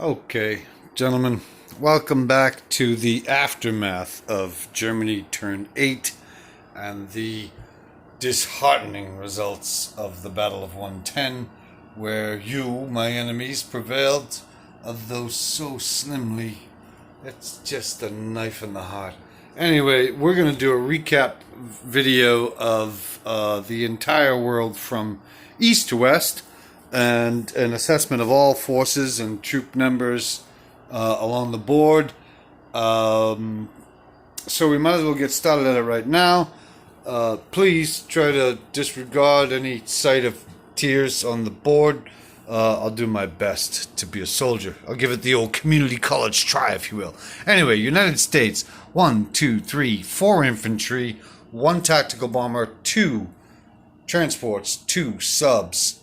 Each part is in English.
Okay, gentlemen, welcome back to the aftermath of Germany Turned 8 and the disheartening results of the Battle of 110, where you, my enemies, prevailed, although so slimly. It's just a knife in the heart. Anyway, we're going to do a recap video of the entire world from east to west and an assessment of all forces and troop numbers along the board. So we might as well get started at it right now. Please try to disregard any sight of tears on the board. I'll do my best to be a soldier. I'll give it the old community college try, if you will. Anyway, United States, 1, 2, 3, 4 infantry, 1 tactical bomber, 2 transports, 2 subs.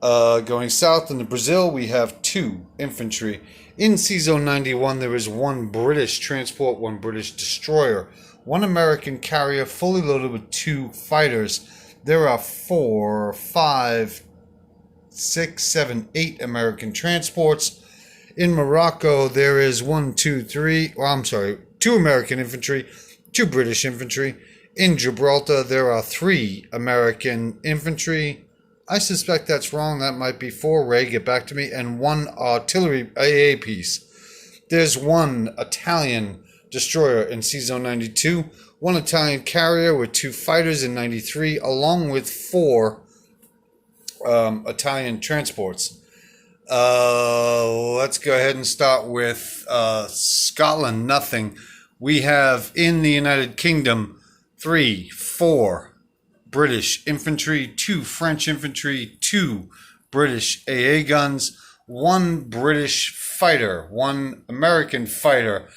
Going south into Brazil, we have 2 infantry. In C-Zone 91, there is 1 British transport, 1 British destroyer, 1 American carrier fully loaded with 2 fighters. There are 4, 5, 6, 7, 8 American transports. In Morocco, there is 2 American infantry, 2 British infantry. In Gibraltar, there are 3 American infantry. I suspect that's wrong. That might be 4. Ray, get back to me. And 1 artillery AA piece. There's 1 Italian destroyer in C-Zone 92, 1 Italian carrier with 2 fighters in 93, along with 4 Italian transports. Let's go ahead and start with Scotland, nothing. We have in the United Kingdom 3, 4 British infantry, 2 French infantry, 2 British AA guns, 1 British fighter, 1 American fighter.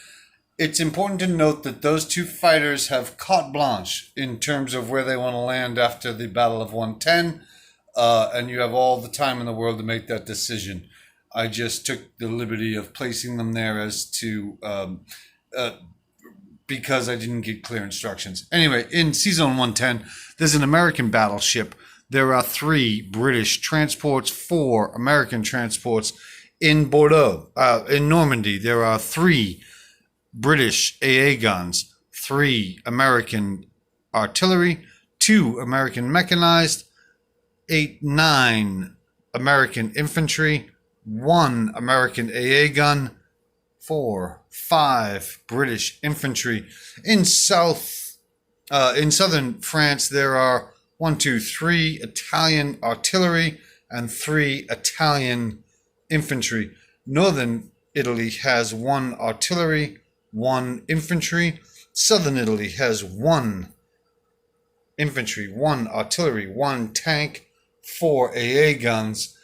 It's important to note that those 2 fighters have carte blanche in terms of where they want to land after the Battle of 110, and you have all the time in the world to make that decision. I just took the liberty of placing them there as to because I didn't get clear instructions. Anyway, in C-Zone 110, there's an American battleship. There are 3 British transports, 4 American transports. In Bordeaux, in Normandy, there are 3 British AA guns, 3 American artillery, 2 American mechanized, 9 American infantry, 1 American AA gun, 4, 5 British infantry. In southern France, there are 3 Italian artillery and 3 Italian infantry. Northern Italy has 1 artillery, 1 infantry. Southern Italy has 1 infantry, 1 artillery, 1 tank, 4 AA guns.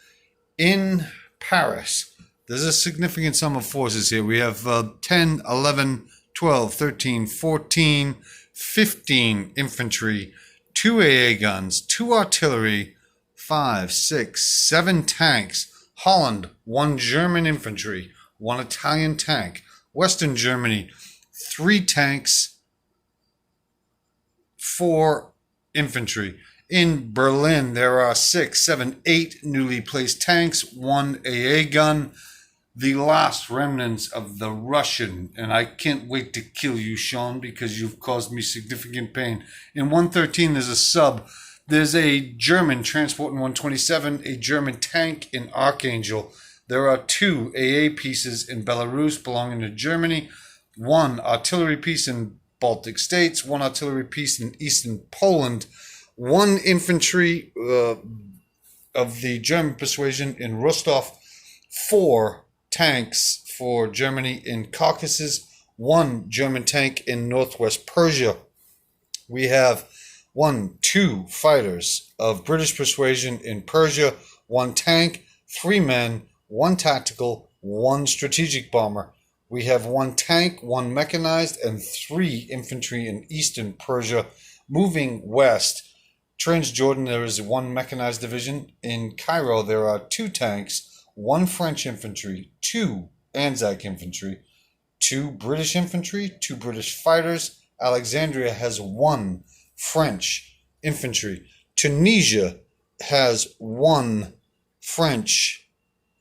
In Paris, there's a significant sum of forces here. We have 10, 11, 12, 13, 14, 15 infantry, 2 AA guns, 2 artillery, 5, 6, 7 tanks. Holland, 1 German infantry, 1 Italian tank. Western Germany, 3 tanks, 4 infantry. In Berlin, there are 6, 7, 8 newly placed tanks, 1 AA gun. The last remnants of the Russian, and I can't wait to kill you, Sean, because you've caused me significant pain. In 113, there's a sub. There's a German transport in 127, a German tank in Archangel. There are 2 AA pieces in Belarus belonging to Germany, 1 artillery piece in Baltic states, 1 artillery piece in eastern Poland, 1 infantry of the German persuasion in Rostov, 4 tanks for Germany in Caucasus, 1 German tank in northwest Persia. We have 2 fighters of British persuasion in Persia, 1 tank, 3 men, 1 tactical, 1 strategic bomber. We have 1 tank, 1 mechanized, and 3 infantry in eastern Persia. Moving west, Transjordan, there is 1 mechanized division. In Cairo, there are 2 tanks, 1 French infantry, 2 Anzac infantry, 2 British infantry, 2 British fighters. Alexandria has 1 French infantry. Tunisia has 1 French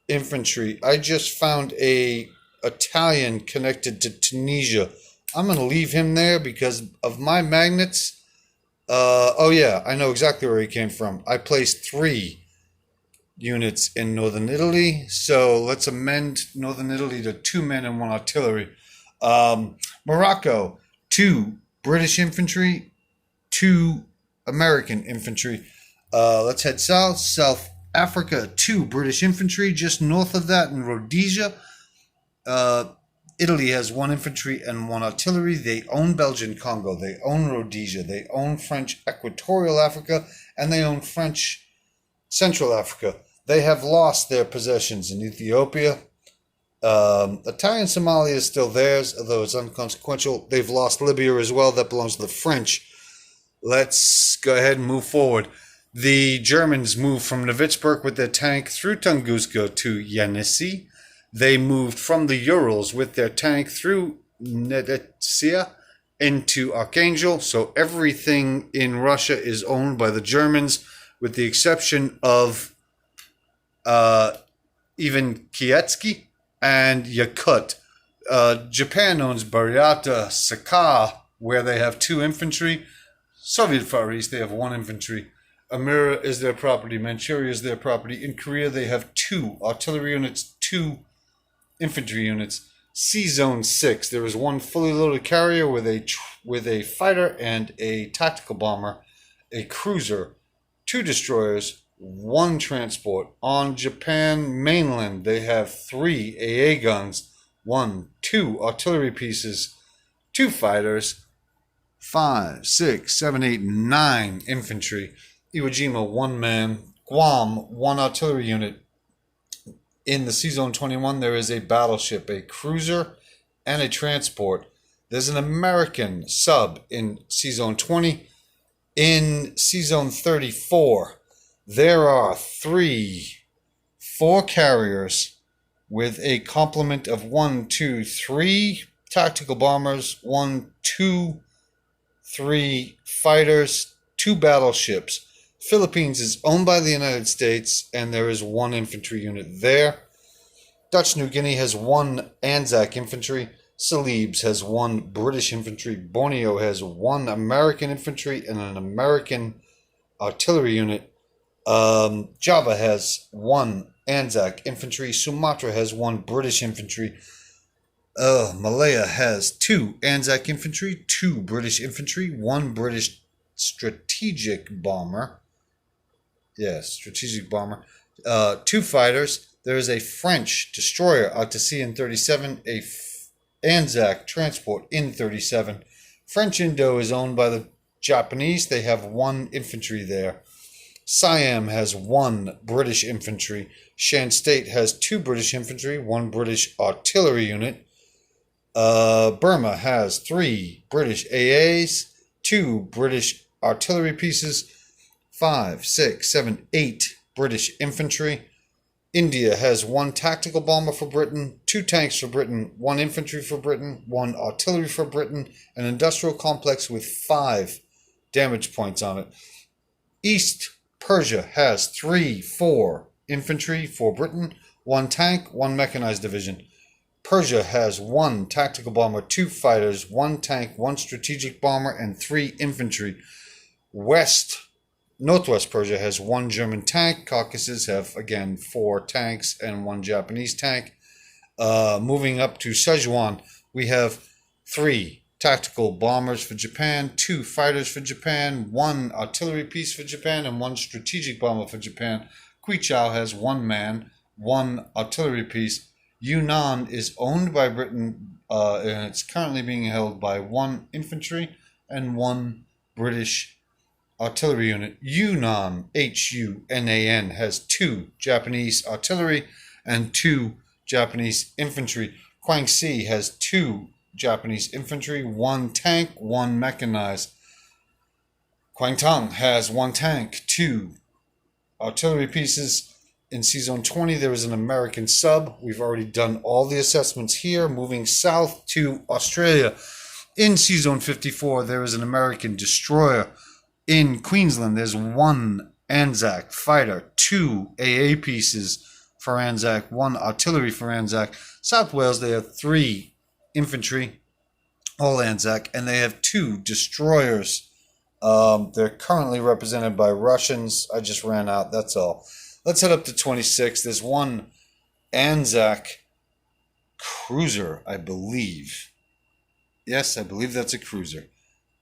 infantry. I just found a Italian connected to Tunisia. I'm gonna leave him there because of my magnets. Oh yeah, I know exactly where he came from. I placed 3 units in northern Italy, so let's amend northern Italy to 2 men and 1 artillery. Morocco, 2 British infantry, 2 American infantry. Let's head south. South Africa, 2 British infantry, just north of that in Rhodesia. Italy has 1 infantry and 1 artillery. They own Belgian Congo. They own Rhodesia. They own French Equatorial Africa. And they own French Central Africa. They have lost their possessions in Ethiopia. Italian Somalia is still theirs, although it's inconsequential. They've lost Libya as well. That belongs to the French. Let's go ahead and move forward. The Germans moved from Novichok with their tank through Tunguska to Yenisei. They moved from the Urals with their tank through Nedetsia into Archangel. So everything in Russia is owned by the Germans, with the exception of even Kievsky and Yakut. Japan owns Buryata, Sakha, where they have 2 infantry. Soviet Far East, they have 1 infantry. Amur is their property. Manchuria is their property. In Korea, they have 2 artillery units, 2 infantry units. Sea Zone 6, there is 1 fully loaded carrier with a fighter and a tactical bomber, a cruiser, 2 destroyers, 1 transport. On Japan mainland, they have 3 AA guns, 2 artillery pieces, 2 fighters, 5, 6, 7, 8, 9 infantry. Iwo Jima, 1 man. Guam, 1 artillery unit. In the Sea Zone 21, there is a battleship, a cruiser, and a transport. There's an American sub in Sea Zone 20. In Sea Zone 34, there are 4 carriers with a complement of 3 tactical bombers, 2, 3 fighters, 2 battleships. Philippines is owned by the United States, and there is 1 infantry unit there. Dutch New Guinea has 1 Anzac infantry. Celebes has 1 British infantry. Borneo has 1 American infantry and an American artillery unit. Java has 1 Anzac infantry. Sumatra has 1 British infantry. Malaya has 2 Anzac infantry, 2 British infantry, 1 British strategic bomber. Yes, strategic bomber. 2 fighters. There is a French destroyer out to sea in 37, a Anzac transport in 37. French Indo is owned by the Japanese. They have 1 infantry there. Siam has 1 British infantry. Shan State has 2 British infantry, 1 British artillery unit. Burma has 3 British AAs, 2 British artillery pieces, 5, 6, 7, 8 British infantry. India has 1 tactical bomber for Britain, 2 tanks for Britain, 1 infantry for Britain, 1 artillery for Britain, an industrial complex with 5 damage points on it. East Persia has 4 infantry for Britain, 1 tank, 1 mechanized division. Persia has 1 tactical bomber, 2 fighters, 1 tank, 1 strategic bomber, and 3 infantry. Northwest Persia has 1 German tank. Caucasus have, again, 4 tanks and 1 Japanese tank. Moving up to Sichuan, we have 3 tactical bombers for Japan, 2 fighters for Japan, 1 artillery piece for Japan, and 1 strategic bomber for Japan. Kwichao has 1 man, 1 artillery piece. Yunnan is owned by Britain, and it's currently being held by 1 infantry and 1 British artillery unit. Yunnan, Hunan, has 2 Japanese artillery and 2 Japanese infantry. Guangxi has 2 Japanese infantry, 1 tank, 1 mechanized. Kwangtung has 1 tank, 2 artillery pieces. In Sea Zone 20, there is an American sub. We've already done all the assessments here. Moving south to Australia. In Sea Zone 54, there is an American destroyer. In Queensland, there's 1 Anzac fighter, 2 AA pieces, for Anzac, 1 artillery for Anzac. South Wales, they have 3 infantry, all Anzac, and they have 2 destroyers. They're currently represented by Russians. I just ran out, that's all. Let's head up to 26. There's 1 Anzac cruiser, I believe. Yes, I believe that's a cruiser.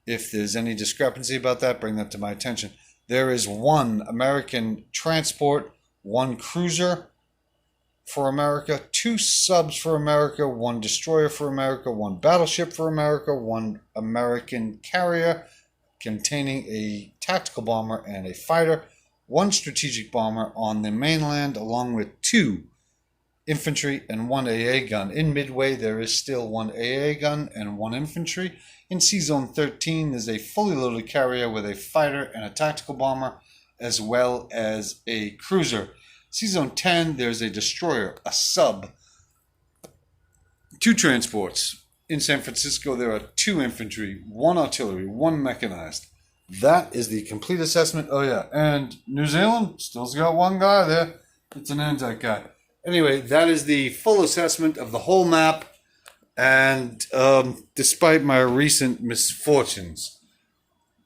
If there's any discrepancy about that, bring that to my attention. There is 1 American transport, 1 cruiser for America, 2 subs for America, 1 destroyer for America, 1 battleship for America, 1 American carrier containing a tactical bomber and a fighter, 1 strategic bomber on the mainland, along with 2 infantry and 1 AA gun. In Midway, there is still 1 AA gun and 1 infantry. In C-Zone 13, there's a fully loaded carrier with a fighter and a tactical bomber, as well as a cruiser. C-Zone 10, there's a destroyer, a sub, 2 transports. In San Francisco, there are 2 infantry, 1 artillery, 1 mechanized. That is the complete assessment. Oh, yeah. And New Zealand still's got 1 guy there. It's an Anzac guy. Anyway, that is the full assessment of the whole map. And despite my recent misfortunes,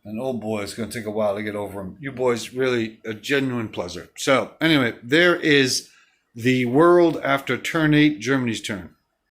and oh boy, it's going to take a while to get over them. You boys, really a genuine pleasure. So, anyway, there is the world after turn 8, Germany's turn.